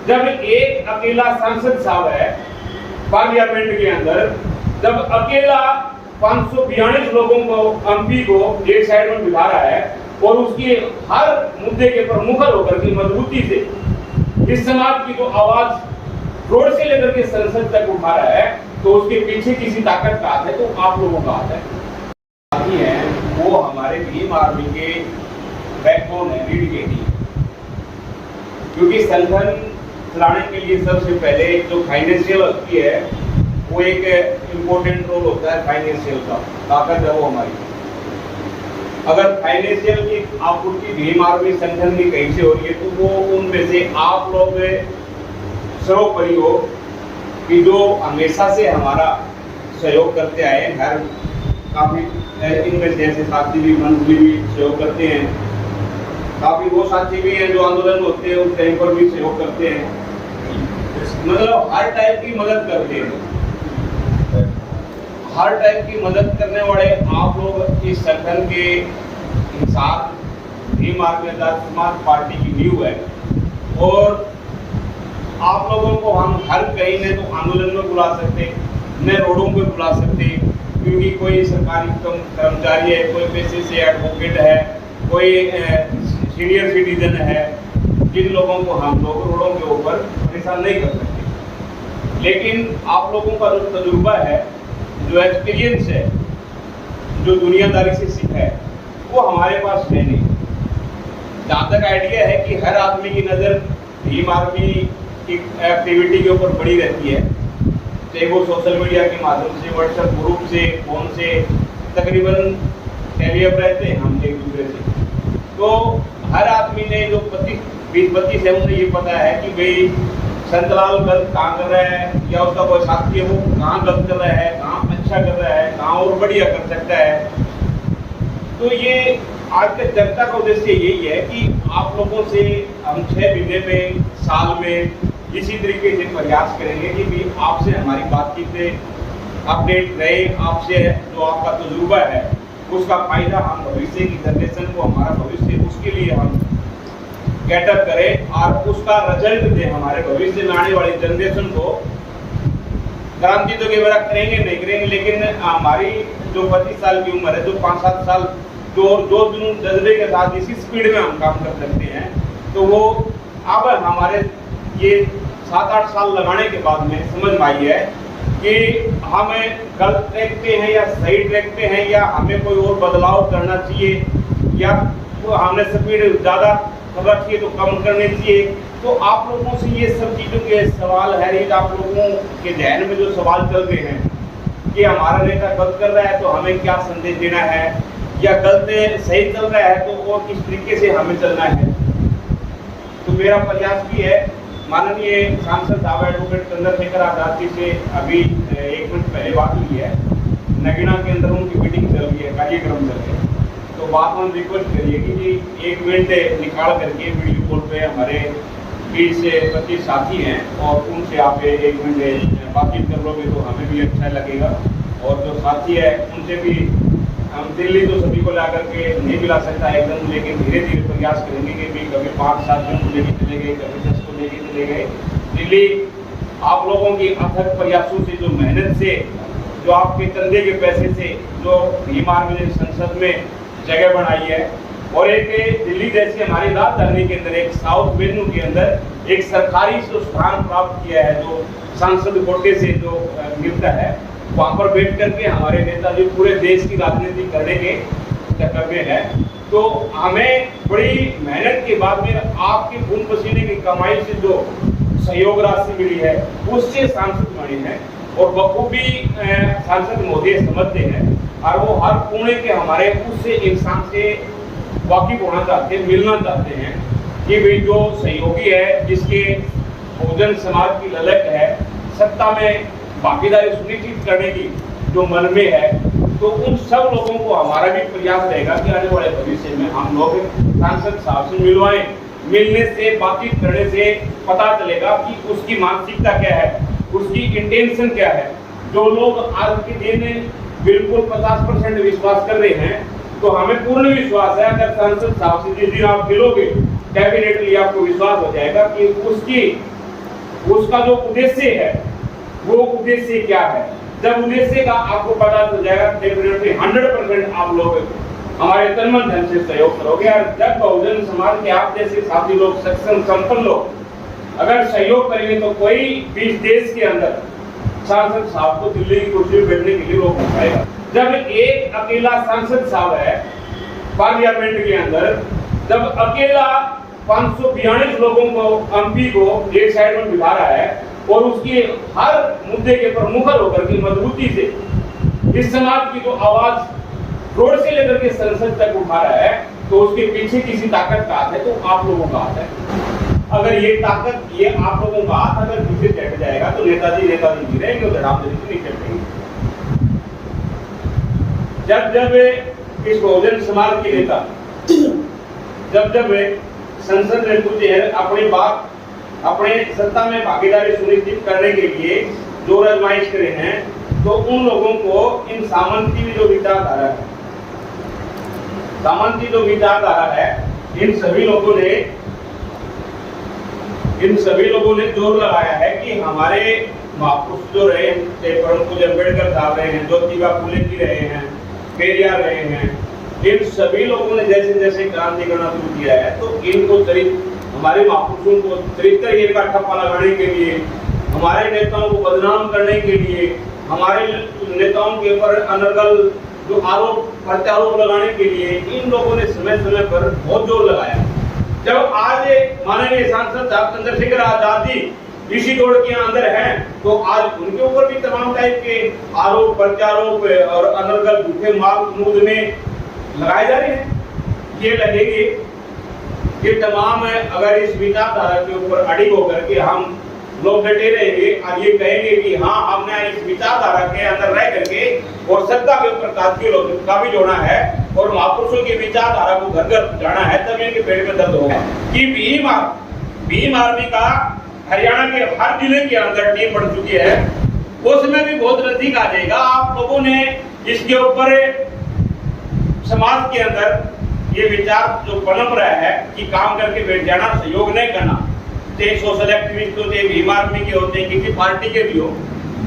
जब एक अकेला सांसद साहब है पार्लियामेंट के अंदर, जब अकेला 542 लोगों को एमपी को एक साइड में बिठा रहा है और उसकी हर मुद्दे के प्रमुखर होकर की मजबूती से इस समाज की जो आवाज रोड से लेकर के संसद तक उठा रहा है, तो उसके पीछे किसी ताकत का हाथ है, तो आप लोगों का हाथ है। वो हमारे भीम आर्मी के बैकबोन है, रीढ़ की हड्डी। क्योंकि संगठन चलाने के लिए सबसे पहले जो फाइनेंशियल होती है, वो एक इम्पोर्टेंट रोल होता है फाइनेंशियल का, ताकत है वो हमारी। अगर फाइनेंशियल की आपूर्ति भीम आर्मी संगठन की कहीं से हो रही है, तो वो उनमें से आप लोग सर्वोपरि हो कि जो हमेशा से हमारा सहयोग करते आए, हर काफी इनमें जैसे साथी भी मंत्री भी सहयोग करते हैं, काफी वो साथी भी हैं जो आंदोलन होते हैं उस टाइम पर भी सहयोग करते हैं, मतलब हर टाइप की मदद करते हैं। हर टाइप की मदद करने वाले आप लोग इस संगठन के साथ भीम आर्मी समाज पार्टी की नींव है, और आप लोगों को हम हर कहीं में तो आंदोलन में बुला सकते, न रोडों पे बुला सकते, क्योंकि कोई सरकारी कर्मचारी है, कोई पेशे से एडवोकेट है, कोई सीनियर सिटीजन है, जिन लोगों को हम लोग रोडों के ऊपर परेशान नहीं कर सकते। लेकिन आप लोगों का जो तजुर्बा है, जो एक्सपीरियंस है, जो दुनियादारी से सीखा है, वो हमारे पास है नहीं। जहाँ तक आइडिया है कि हर आदमी की नज़र भीम आर्मी की एक्टिविटी के ऊपर बड़ी रहती है, चाहे वो सोशल मीडिया के माध्यम से, व्हाट्सएप ग्रुप से, फोन से, तकरीबन टेलीएप रहते हैं हम एक दूसरे से। तो हर आदमी ने जो 20-25 है, उन्हें ये पता है कि भाई संतलाल गलत कहाँ कर रहा है, या उसका कोई साथी है वो कहाँ गलत कर रहा है, कहाँ अच्छा कर रहा है, कहाँ और बढ़िया कर सकता है। तो ये आज के चर्चा का उद्देश्य यही है कि आप लोगों से हम 6 महीने में, साल में इसी तरीके से प्रयास करेंगे कि भी आपसे हमारी बातचीत अपडेट रहे, आपसे जो आपका तजुर्बा है उसका फायदा हम भविष्य की जनरेशन को, हमारा भविष्य उसके लिए हम कैटर करें और उसका रिजल्ट दें हमारे भविष्य में आने वाली जनरेशन को। क्रांति तो केवल करेंगे नहीं करेंगे, लेकिन हमारी जो 25 साल की उम्र है, जो 5-7 साल जो जज्बे के साथ इसी स्पीड में हम काम कर सकते हैं, तो वो अब हमारे ये 7-8 साल लगाने के बाद में समझ में आई है कि हम गलत ट्रैक पे हैं या सही ट्रैक पे हैं, या हमें कोई और बदलाव करना चाहिए, या तो हमने स्पीड ज़्यादा करना चाहिए तो कम करनी चाहिए। तो आप लोगों से ये सब चीज़ों के सवाल है, आप लोगों के ध्यान में जो सवाल चल रहे हैं कि हमारा नेता गलत कर रहा है तो हमें क्या संदेश देना है, या गलत सही चल रहा है तो और किस तरीके से हमें चलना है। तो मेरा प्रयास भी है, माननीय सांसद साहब एडवोकेट चंद्रशेखर आजाद जी से अभी 1 मिनट पहले बात हुई है, नगीना के अंदर उनकी मीटिंग चल रही है, कार्यक्रम चल रहे हैं, तो बात हम रिक्वेस्ट करिए कि जी 1 मिनट निकाल करके वीडियो कॉल पे हमारे 20 से 25 साथी हैं और उनसे आप 1 मिनट बातचीत कर लोगे तो हमें भी अच्छा लगेगा, और जो साथी है उनसे भी हम दिल्ली तो सभी को ला करके नहीं मिला सकता एकदम, लेकिन धीरे धीरे प्रयास करेंगे कि भी कभी 5 साथियों को लेके चले गए, कभी 10 को लेके चले गए। दिल्ली आप लोगों की अथक प्रयासों से, जो मेहनत से, जो आपके चंदे के पैसे से जो भीम आर्मी ने संसद में जगह बनाई है, और एक दिल्ली जैसी हमारी राजधानी के अंदर एक साउथ वेन्यू के अंदर एक सरकारी स्थान प्राप्त किया है, जो सांसद कोटे से जो मिलता है, वहाँ पर बैठ करके हमारे नेताजी पूरे देश की राजनीति करने के चक्कर में है। तो हमें बड़ी मेहनत के बाद में आपके खून पसीने की कमाई से जो सहयोग राशि मिली है उससे सांसद बने हैं, और बखूबी सांसद महोदय समझते हैं, और वो हर कोने के हमारे उससे इंसान से वाकिफ होना चाहते हैं, मिलना चाहते हैं कि भाई जो सहयोगी है, जिसके बहुजन समाज की ललक है, सत्ता में भागीदारी सुनिश्चित करने की जो मन में है, तो उन सब लोगों को हमारा भी प्रयास रहेगा कि आने वाले भविष्य में हम लोग सांसद साहब से मिलवाएं। मिलने से, बातचीत करने से पता चलेगा कि उसकी मानसिकता क्या है, उसकी इंटेंशन क्या है। जो लोग आज के दिन बिल्कुल 50% विश्वास कर रहे हैं, तो हमें पूर्ण विश्वास है अगर सांसद साहब से जिस दिन आप मिलोगे, डेफिनेटली आपको विश्वास हो जाएगा कि उसकी उसका जो उद्देश्य है वो उद्देश्य क्या है। जब उद्देश्य का आपको पता चल जाएगा, डेफिनेटली 100% आप लोग हमारे तन मन धन से सहयोग करोगे। और जब बहुजन समाज के आप जैसे साथी लोग, सक्षम संपन्न लोग अगर सहयोग करेंगे तो कोई भी देश के अंदर सांसद साहब को दिल्ली की कुर्सी पर बैठने के लिए रोक नहीं पाएगा। जब एक अकेला सांसद साहब है पार्लियामेंट के अंदर, जब अकेला 542 लोगों को, एमपी को एक साइड में बिठा रहा है और उसके हर मुद्दे के प्रमुख होकर के मजबूती से इस समाज की जो आवाज रोड से लेकर के संसद तक उठा रहा है, तो उसके पीछे किसी ताकत का हाथ है, तो आप लोगों का हाथ है। अगर ये ताकत, ये आप लोगों का हाथ अगर पीछे चढ़ जाएगा तो नेताजी नहीं रहेंगे, उधर आप नहीं चढ़ेंगे। जब इस बहुजन समाज के नेता जब संसद में कुछ अपनी बात, अपने सत्ता में भागीदारी सुनिश्चित करने के लिए जोर आजमाइश करे हैं, तो उन लोगों को इन सामंती जो विचारधारा है, सामंती जो विचारधारा है, इन सभी लोगों ने जोर लगाया है कि हमारे महापुरुष जो रहे, पूज्य अम्बेडकर साहब रहे हैं, ज्योतिबा फुले जी रहे हैं, पेरियार रहे हैं, इन सभी लोगों ने जैसे जैसे क्रांति करना शुरू किया है, तो इनको हमारे महापुरुषों को चरित्र का ठप्पा लगाने के लिए, हमारे नेताओं को बदनाम करने के लिए, हमारे नेताओं के ऊपर अनर्गल जो आरोप प्रत्यारोप लगाने के लिए इन लोगों ने समय समय पर बहुत जोर लगाया। जब आज माननीय सांसद साहब चंद्रशेखर आजाद जी इसी दौड़ के अंदर हैं, तो आज उनके ऊपर भी तमाम टाइप के आरोप प्रत्यारोप और अनर्गल झूठे मुकदमे लगाए जा रहे हैं। ये लगेगी ये तमाम अगर इस विचारधारा के ऊपर अड़िग होकर के हम लोग डटे रहेंगे और ये कहेंगे कि हाँ हमने इस विचारधारा के अंदर रह करके और सत्ता के ऊपर काबिज होना है और महापुरुषों की विचारधारा को घर घर जाना है, तब इनके पेट में दर्द होगा। कि भीम आर्मी का हरियाणा के हर जिले के अंदर टीम बढ़ चुकी है, उसमें भी बहुत नजदीक आ जाएगा। आप लोगों ने इसके ऊपर समाज के अंदर ये विचार जो पनप रहा है कि काम करके बैठ जाना, सहयोग नहीं करना, चाहे सोशल एक्टिविस्ट होते, भीम आर्मी के होते, किसी पार्टी के भी हो,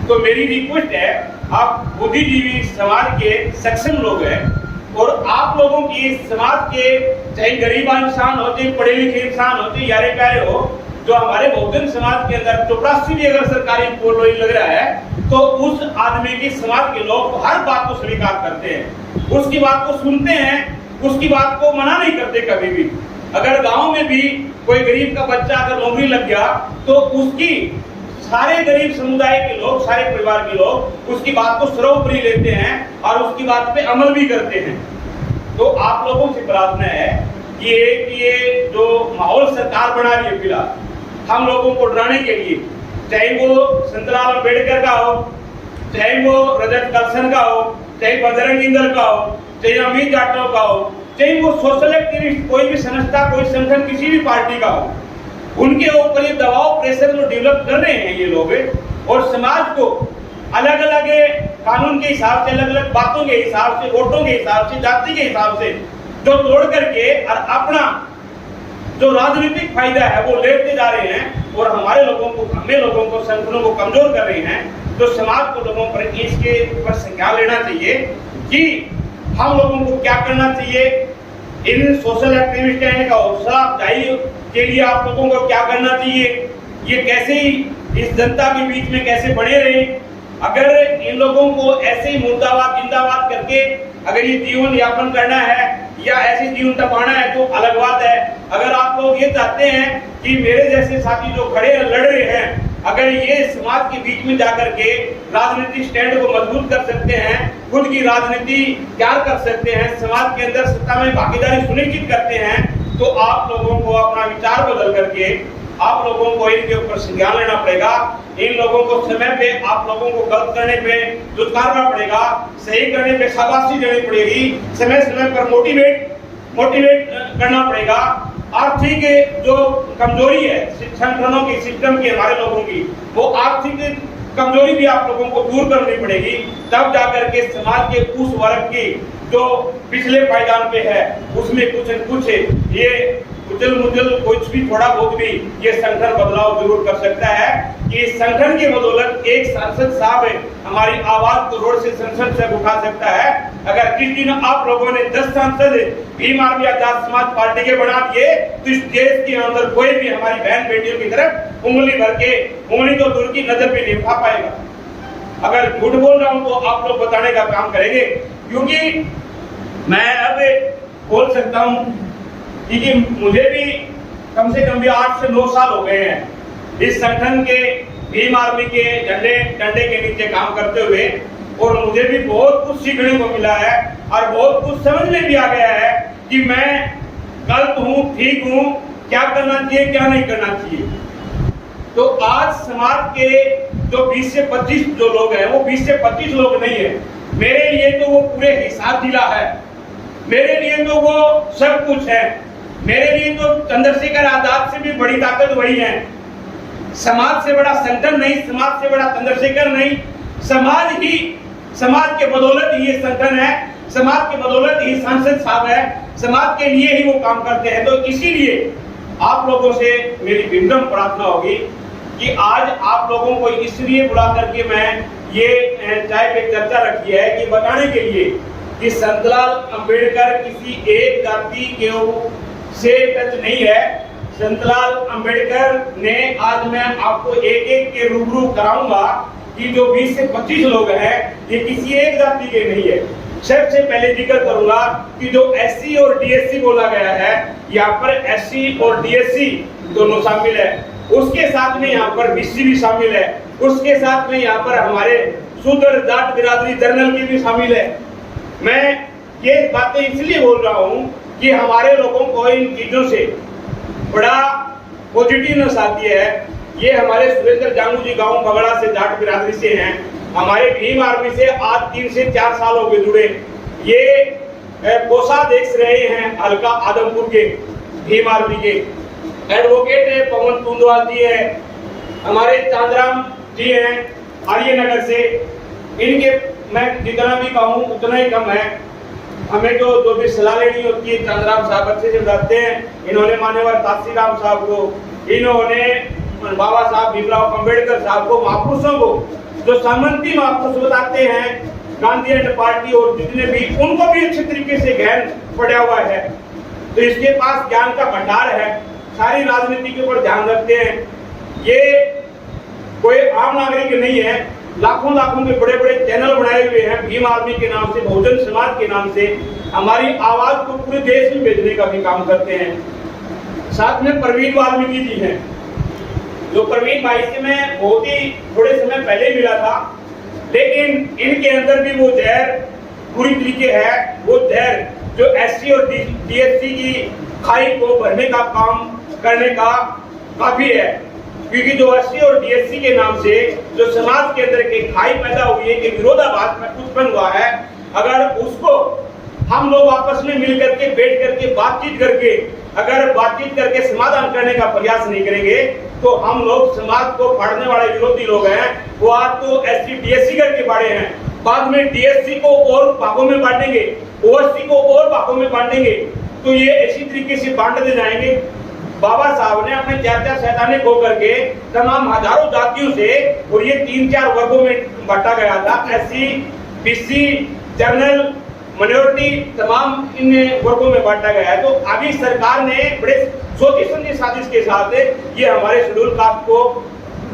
तो मेरी रिक्वेस्ट है आप बुद्धिजीवी समाज के सक्षम लोग हैं और आप लोगों की समाज के चाहे गरीब इंसान होते, पढ़े लिखे इंसान होते, यारे प्यारे हो, जो हमारे बहुजन समाज के अंदर चौपरासी भी अगर सरकारी पोल लग रहा है तो उस आदमी की समाज के लोग हर बात को स्वीकार करते हैं, उसकी बात को सुनते हैं, उसकी बात को मना नहीं करते कभी भी। अगर गांव में भी कोई गरीब का बच्चा अगर नौकरी लग गया तो उसकी सारे गरीब समुदाय के लोग, सारे परिवार के लोग उसकी बात को सर्वोपरि लेते हैं और उसकी बात पे अमल भी करते हैं। तो आप लोगों से प्रार्थना है कि ये जो माहौल सरकार बना रही है फिलहाल हम लोगों को डराने के लिए, चाहे वो संतराम अम्बेडकर का हो, चाहे वो रजत कर्सन का हो, चाहे बजरंग इंदर का हो, चाहे अमित जाटव का हो, चाहे वो सोशल एक्टिविस्ट कोई भी संस्था, कोई संगठन, किसी भी पार्टी का हो, उनके ऊपर ये दबाव प्रेशर जो डेवलप कर रहे हैं ये लोग और समाज को अलग अलग कानून के हिसाब से, अलग अलग बातों के हिसाब से, वोटों के हिसाब से, जाति के हिसाब से जो तोड़ करके और अपना जो राजनीतिक फायदा है वो लेते जा रहे हैं और हमारे लोगों को, हमें लोगों को, संगठनों को कमजोर कर रहे हैं। तो समाज को लोगों पर इसके ऊपर संज्ञान लेना चाहिए कि हम लोगों को क्या करना चाहिए। इन सोशल एक्टिविस्ट का हौसला अफजाई के लिए आप लोगों को क्या करना चाहिए, ये कैसे इस जनता के बीच में कैसे बने रहे। अगर इन लोगों को ऐसे ही मुर्दाबाद जिंदाबाद करके अगर ये जीवन यापन करना है या ऐसे जीवन टपाना है तो अलग बात है। अगर आप लोग ये चाहते हैं कि मेरे जैसे साथी जो खड़े लड़ रहे हैं, अगर ये समाज के बीच में जाकर के राजनीतिक स्टैंड को मजबूत कर सकते हैं, खुद की राजनीति तैयार कर सकते हैं, समाज के अंदर सत्ता में भागीदारी सुनिश्चित करते हैं, तो आप लोगों को अपना विचार बदल करके आप लोगों को इनके ऊपर संज्ञान लेना पड़ेगा। इन लोगों को समय पे, आप लोगों को गलत करने पे दुत्कारना पड़ेगा, सही करने पे शाबाशी देनी पड़ेगी, समय समय पर मोटिवेट करना पड़ेगा। आर्थिक जो कमजोरी है संगठनों की, सिस्टम की, हमारे लोगों की, वो आर्थिक कमजोरी भी आप लोगों को दूर करनी पड़ेगी। तब जाकर के समाज के उस वर्ग की जो पिछले पायदान पे है उसमें कुछ न कुछ ये कुचल मुचल कुछ भी थोड़ा बहुत भी ये संगठन बदलाव जरूर कर सकता है कि इस संगठन की बदौलत एक सांसद साहब हमारी आवाज को रोड से संसद से उठा सकता है। अगर किस दिन आप लोगों ने 10 सांसद भीम आर्मी आजाद समाज पार्टी के बना दिए तो इस देश के अंदर कोई भी हमारी बहन बेटियों की तरफ उंगली भर के, उंगली तो दूर की नजर भी नहीं उठा पाएगा। अगर झूठ बोल रहा हूं तो आप लोग बताने का काम करेंगे, क्योंकि मैं अब बोल सकता हूं कि मुझे भी कम से कम भी 8 से 9 साल हो गए हैं इस संगठन के भीम आर्मी के डंडे के नीचे काम करते हुए, और मुझे भी बहुत कुछ सीखने को मिला है और बहुत कुछ समझ में भी आ गया है कि मैं गलत हूं, ठीक हूं, क्या करना चाहिए क्या नहीं करना चाहिए। तो आज समाज के जो 20 से 25 जो लोग हैं वो 20 से 25 लोग नहीं है, मेरे लिए तो वो पूरे हिसाब जिला है, मेरे लिए तो वो सब कुछ है, मेरे लिए तो चंद्रशेखर आजाद से भी बड़ी ताकत वही है। समाज से बड़ा संगठन नहीं, समाज से बड़ा चंद्रशेखर नहीं, समाज के बदौलत ही ये संगठन है, समाज के बदौलत ही सांसद साहब है, समाज के लिए ही वो काम करते हैं। तो इसीलिए आप लोगों से मेरी विनम्र प्रार्थना होगी कि आज आप लोगों को इसलिए बुला करके मैं ये चाय पे चर्चा रखी है कि बताने के लिए कि संतलाल अंबेडकर किसी एक जाति के से टच नहीं है। संतलाल अंबेडकर ने, आज मैं आपको एक एक के रूबरू कराऊंगा कि जो 20 से 25 लोग हैं ये किसी एक जाति के नहीं है। सबसे पहले जिक्र करूंगा कि जो एससी और डीएससी बोला गया है, यहाँ पर एससी और डीएससी दोनों शामिल है, उसके साथ में यहाँ पर बीसी भी शामिल है, उसके साथ में यहाँ पर हमारे शूद्र जाट बिरादरी जर्नल की भी शामिल है। मैं ये बातें इसलिए बोल रहा हूँ कि हमारे लोगों को इन चीजों से बड़ा पॉजिटिवनेस आती है। ये हमारे सुरेंद्र जांगू जी गांव बगड़ा से जाट बिरादरी से हैं, हमारे भीम आर्मी से आज 3 से 4 साल हो गए जुड़े। ये कोषाध्यक्ष रहे हैं हल्का आदमपुर के भीम आर्मी के, एडवोकेट है पवन टूंडवाल जी है, हमारे चांदराम जी हैं आर्यनगर से। इनके मैं जितना भी कहूँ उतना ही कम है, हमें जो भी सलाह लेनी होती है चांदराम साहब अच्छे से बताते हैं। इन्होंने मान्यवर तासीराम साहब को, इन्होंने बाबा साहब भीमराव अम्बेडकर साहब को, महापुरुषों को जो सामंती महापुरुष बताते हैं, गांधी पार्टी और जितने भी, उनको भी अच्छे तरीके से ज्ञान पड़ा हुआ है। तो इसके पास ज्ञान का भंडार है, सारी राजनीति के ऊपर ध्यान रखते हैं। ये कोई आम नागरिक नहीं है, लाखों लाखों के बड़े बड़े चैनल बनाए हुए हैं भीम आर्मी के नाम से, बहुजन समाज के नाम से, हमारी आवाज को पूरे देश में भेजने का भी काम करते हैं। साथ में प्रवीण वाल्मीकि जी हैं, जो प्रवीण भाई से मैं बहुत ही थोड़े समय पहले मिला था, लेकिन इनके अंदर भी वो जहर पूरी तरीके है, वो जहर जो एससी और डीएससी की खाई को भरने का काम करने का काफी है। क्योंकि जो एससी और डीएससी के नाम से जो समाज के अंदर के खाई पैदा हुई है, कि विरोधाभास में उत्पन्न हुआ है, अगर उसको हम लोग आपस में मिल करके बैठ करके बातचीत करके समाधान करने का प्रयास नहीं करेंगे तो हम लोग समाज को फाड़ने वाले विरोधी लोग हैं। वो आज तो एससी डीएससी करके बांटे हैं, बाद में डीएससी को और भागों में बांटेंगे, ओएससी को और भागों में बांटेंगे, तो ये इसी तरीके से बांटते जाएंगे। बाबा साहब ने अपने 4 सैद्धांतिक हो करके तमाम हजारों जातियों से, और ये 3-4 वर्गों में बांटा गया था, एससी, बीसी, जनरल, माइनॉरिटी, तमाम इन वर्गों में बांटा गया है। तो अभी सरकार ने बड़े सोची समझी साजिश के साथ ये हमारे शेड्यूल कास्ट को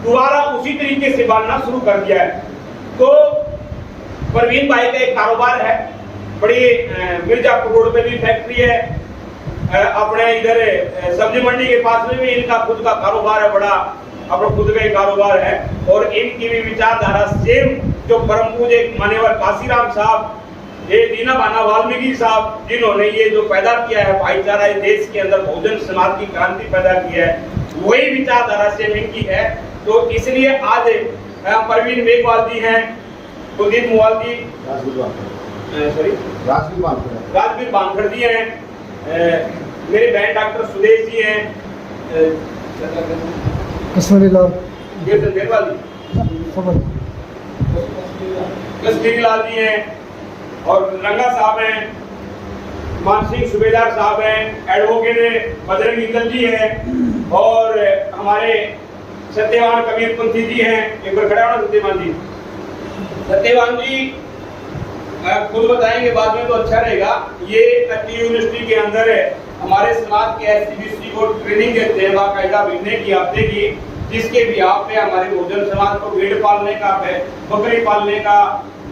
दोबारा उसी तरीके से बांटना शुरू कर दिया है। तो परवीन भाई का एक कारोबार है, बड़ी मिर्जापुर रोड पे भी फैक्ट्री है, अपने इधर सब्जी मंडी के पास में भी इनका खुद का कारोबार है, बड़ा अपना खुद का कारोबार है। और इनकी भी विचारधारा सेम जो परम पूज्य मान्यवर काशीराम साहब, ये दीना भाना वाल्मीकि साहब, जिन्होंने ये जो पैदा किया है भाईचारा इस देश के अंदर, बहुजन समाज की क्रांति पैदा की है, वही विचारधारा सेम इनकी है। तो इसलिए आज परवीन मेघवाल जी हैं, कुलदीप मुवाल जी, राजवीर बानखड़ जी हैं, मेरे बहन डॉक्टर सुदेश जी हैं, कश्मीरी लाल जी हैं, और रंगा साहब हैं, मान सिंह सूबेदार साहब हैं, एडवोकेट बजरंग मित्तल जी हैं और हमारे सत्यवान कबीरपंथी जी हैं। एक बार खड़ा होना सत्यवान जी। सत्यवान जी खुद बताएंगे बाद में तो अच्छा रहेगा। ये तटी यूनिवर्सिटी के अंदर हमारे समाज के एससीबीसी को ट्रेनिंग देते हैं बाकायदा महीने की, हफ्ते की, जिसके बिहाफ पे हमारे बहुजन समाज को भेड़ पालने का, बकरी पालने का,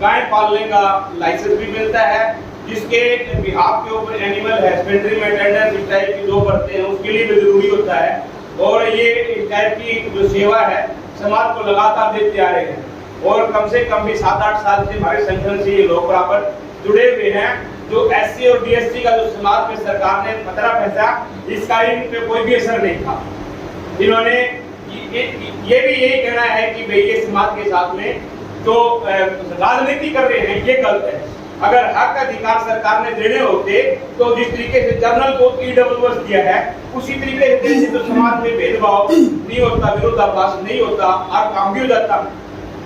गाय पालने का लाइसेंस भी मिलता है, जिसके बिहाफ के ऊपर एनिमल हस्बेंड्री में अटेंडेंस इस टाइप की जो करते हैं उसके लिए भी जरूरी होता है। और ये इस टाइप की जो सेवा है समाज को लगातार देते आ रहे हैं और कम से कम भी 7-8 साल से हमारे संगठन से ये लोग बराबर जुड़े हुए हैं। जो एससी और डीएससी का जो समाज में सरकार ने खतरा फैसा, इसका इन पे कोई भी असर नहीं था। इन्होंने ये भी यही कहना है कि भाई ये समाज के साथ में जो राजनीति कर रहे हैं ये गलत है। अगर हक अधिकार सरकार ने देने होते तो जिस तरीके से जनरल को ईडब्ल्यूएस दिया है उसी तरीके से तो समाज में भेदभाव नहीं होता, विरोधाभास नहीं होता और काम भी हो जाता।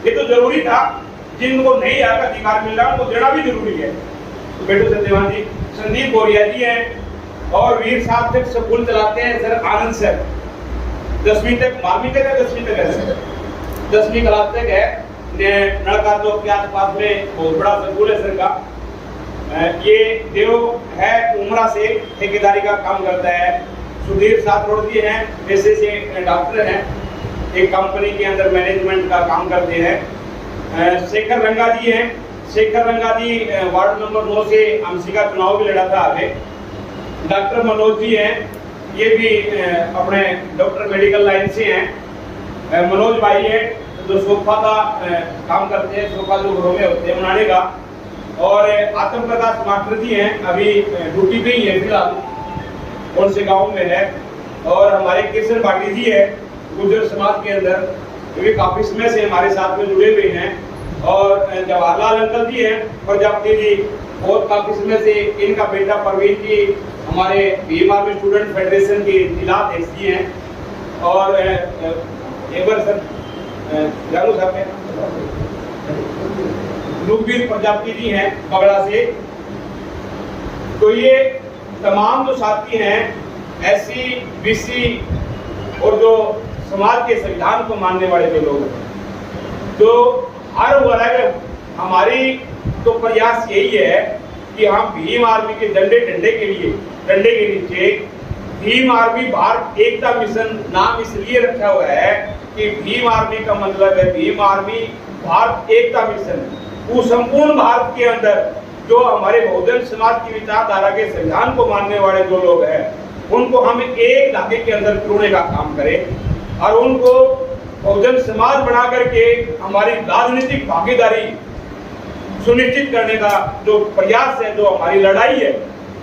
ये तो जरूरी था, जिनको नहीं हक अधिकार मिल रहा उनको देना भी जरूरी है। तो बेटू सत्यवान जी, संदीप बोरिया जी हैं और वीर साहब तक स्कूल चलाते हैं सर आनंद सर, 10वीं तक, 12वीं तक है, 10वीं तक है, 10वीं क्लास तक है। नड़का चौक के आसपास में बहुत बड़ा स्कूल है सर का। ये देव है उमरा से ठेकेदारी का काम करता है। सुधीर साथरोड जी हैं, पेशे से डॉक्टर हैं, एक कंपनी के अंदर मैनेजमेंट का काम करते हैं। शेखर रंगा जी हैं, शेखर रंगा जी वार्ड नंबर 9 से एमसी का चुनाव भी लड़ा था आगे। डॉक्टर मनोज जी हैं, ये भी अपने डॉक्टर मेडिकल लाइन से हैं। मनोज भाई है जो सोफा का काम करते हैं, सोफा जो घरों में होते हैं बनाने का। और आत्म प्रकाश मास्टर जी हैं, अभी ड्यूटी पे ही है फिलहाल, कौन से गाँव में है। और हमारे किशन भाटी जी है गुर्जर समाज के अंदर, क्योंकि काफी समय से हमारे साथ में जुड़े हुए हैं। और जवाहरलाल अंकल जी हैं प्रजापति जी, और काफी समय से इनका बेटा परवीन जी हमारे भीम आर्मी स्टूडेंट फेडरेशन के जिला अध्यक्ष जी हैं। और एक बार सर जानू साहब हैं, रुखवीर प्रजापति जी हैं बगड़ा से। तो ये तमाम जो साथी हैं एससी बीसी और जो समाज के संविधान को मानने वाले जो लोग हैं, तो हर वर्ग हमारी तो प्रयास यही है कि हम भीम आर्मी के डंडे के नीचे भीम आर्मी भारत एकता मिशन नाम इसलिए रखा हुआ है कि भीम आर्मी का मतलब है भीम आर्मी भारत एकता मिशन। वो संपूर्ण भारत के अंदर जो हमारे बहुजन समाज की विचारधारा के संविधान को मानने वाले जो लोग हैं उनको हम एक धागे के अंदर पिरोने का काम करें और उनको बहुजन समाज बना करके हमारी राजनीतिक भागीदारी सुनिश्चित करने का जो प्रयास है, जो हमारी लड़ाई है,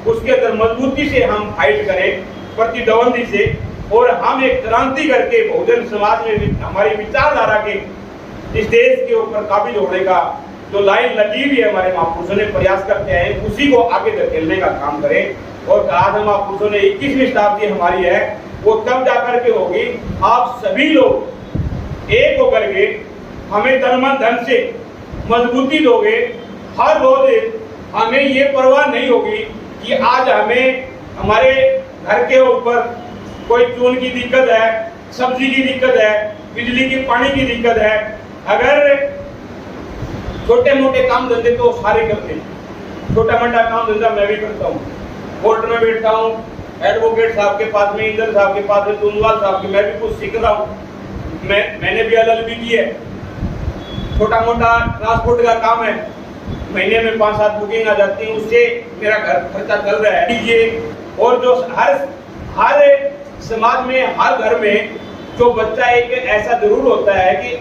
उसके अंदर मजबूती से हम फाइट करें, प्रतिद्वंदी से। और हम एक क्रांति करके बहुजन समाज में हमारी विचारधारा के इस देश के ऊपर काबिज होने का जो लाइन लगी हुई है हमारे महापुरुषों ने प्रयास करते हैं, उसी को आगे धकेलने का काम करें। और आज हम महापुरुषों ने 21वीं शताब्दी हमारी है, वो तब जाकर के होगी आप सभी लोग एक होकर के हमें तन मन धन से मजबूती दोगे। हर रोज हमें ये परवाह नहीं होगी कि आज हमें हमारे घर के ऊपर कोई चून की दिक्कत है, सब्जी की दिक्कत है, बिजली की पानी की दिक्कत है। अगर छोटे मोटे काम धंधे तो सारे करते हैं, छोटा मोटा काम धंधा मैं भी करता हूँ, कोर्ट में बैठता हूँ, एडवोकेट साहब के पास में, इंदर साहब के पास में, तुंगवाल साहब के, मैं भी कुछ सीख रहा हूँ। मैंने भी LLB की है। छोटा मोटा ट्रांसपोर्ट का काम है, महीने में 5-7 बुकिंग आ जाती है, उससे मेरा घर खर्चा चल रहा है। ये और जो हर समाज में, हर घर में जो बच्चा एक ऐसा जरूर होता है कि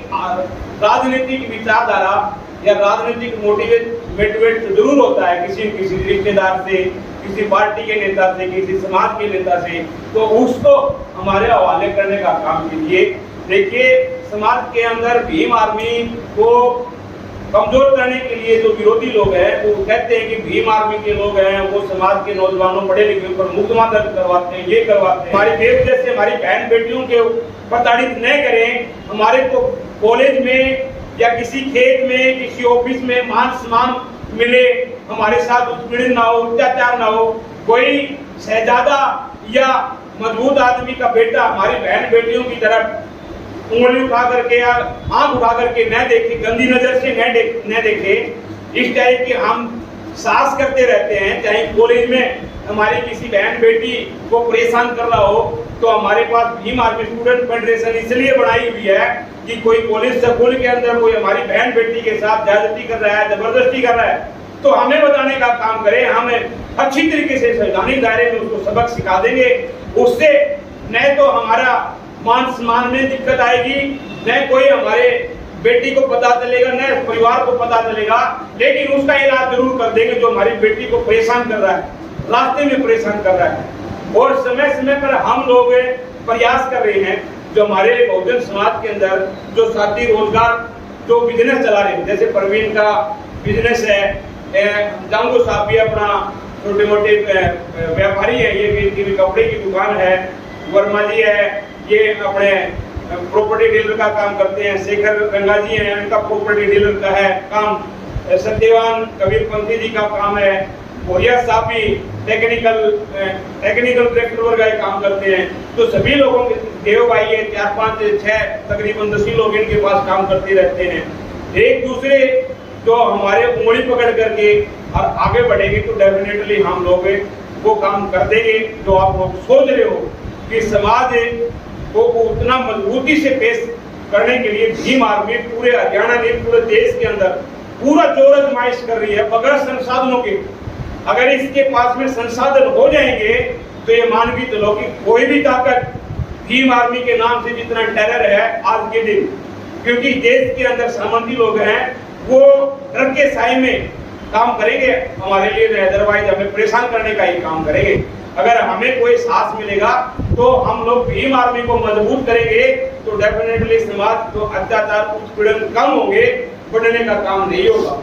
राजनीतिक विचारधारा या राजनीतिक मोटिवेट जरूर होता है किसी रिश्तेदार से, किसी पार्टी के नेता से, किसी समाज के नेता से, तो उसको हमारे हवाले करने का काम कीजिए। देखिए समाज के अंदर भीम आर्मी को कमजोर करने के लिए जो विरोधी लोग हैं वो कहते हैं कि भीम आर्मी के लोग हैं वो समाज के नौजवानों पढ़े लिखे पर मुकदमा दर्ज करवाते हैं, ये करवाते हैं। हमारी देश जैसे हमारी बहन बेटियों के प्रताड़ित न करें। हमारे को कॉलेज में या किसी खेत में, किसी ऑफिस में मान सम्मान मिले, हमारे साथ उत्पीड़न ना हो, अत्याचार ना हो। कोई शहजादा या मजबूत आदमी का बेटा हमारी बहन बेटियों की तरफ उंगली उठा करके या आंख उठा करके न देखे, गंदी नजर से न देखे। इस टाइप के हम साहस करते रहते हैं। चाहे कॉलेज में हमारी किसी बहन बेटी को परेशान कर रहा हो तो हमारे पास भीम आर्मी स्टूडेंट फेडरेशन इसलिए बनाई हुई है कि कोई कॉलेज स्कूल के अंदर कोई हमारी बहन बेटी के साथ ज्यादती कर रहा है, जबरदस्ती कर रहा है, तो हमें बताने का काम करे। हम अच्छी तरीके से संवैधानिक दायरे में उसको सबक सिखा देंगे। उससे न तो हमारा मान सम्मान में दिक्कत आएगी, न कोई हमारे बेटी को पता चलेगा, न परिवार को पता चलेगा, लेकिन उसका इलाज जरूर कर देंगे जो हमारी बेटी को परेशान कर रहा है, रास्ते में परेशान कर रहा है। और समय समय पर हम लोग प्रयास कर रहे हैं, जो हमारे बहुजन समाज के अंदर जो साथी रोजगार जो बिजनेस चला रहे हैं, जैसे परवीन का बिजनेस है, जांगो साहब भी अपना छोटे मोटे व्यापारी है, ये कपड़े की दुकान है, वर्मा जी है, ये अपने प्रॉपर्टी डीलर का काम करते हैं, शेखर गंगा जी हैं, उनका प्रॉपर्टी डीलर का है काम, सत्यवान कबीर पंथी जी का काम है, बोरिया साहब भी टेक्निकल ट्रैक्टर वर्ग का काम करते हैं। तो सभी लोगों के देव भाई है, 4 5 6 तकरीबन 10 लोग इनके पास काम करते रहते हैं। एक दूसरे जो हमारे उंगली पकड़ करके और आगे बढ़ेंगे तो डेफिनेटली हम लोग वो काम कर देंगे जो आप लोग सोच रहे हो कि समाज को उतना मजबूती से पेश करने के लिए भीम आर्मी पूरे हरियाणा ने पूरे देश के अंदर पूरा जोर आजमाइश कर रही है बगैर संसाधनों के। अगर इसके पास में संसाधन हो जाएंगे तो ये मान के चलो कि कोई भी ताकत भीम आर्मी के नाम से जितना टेरर है आज के दिन, क्योंकि देश के अंदर सामंती लोग हैं वो डर के साए में काम करेंगे हमारे लिए, अदरवाइज हमें परेशान करने का ही काम करेंगे। अगर हमें कोई साहस मिलेगा तो हम लोग भीम आर्मी को मजबूत करेंगे तो डेफिनेटली समाज तो अत्याचार उत्पीड़न कम होंगे, बढ़ने का काम नहीं होगा।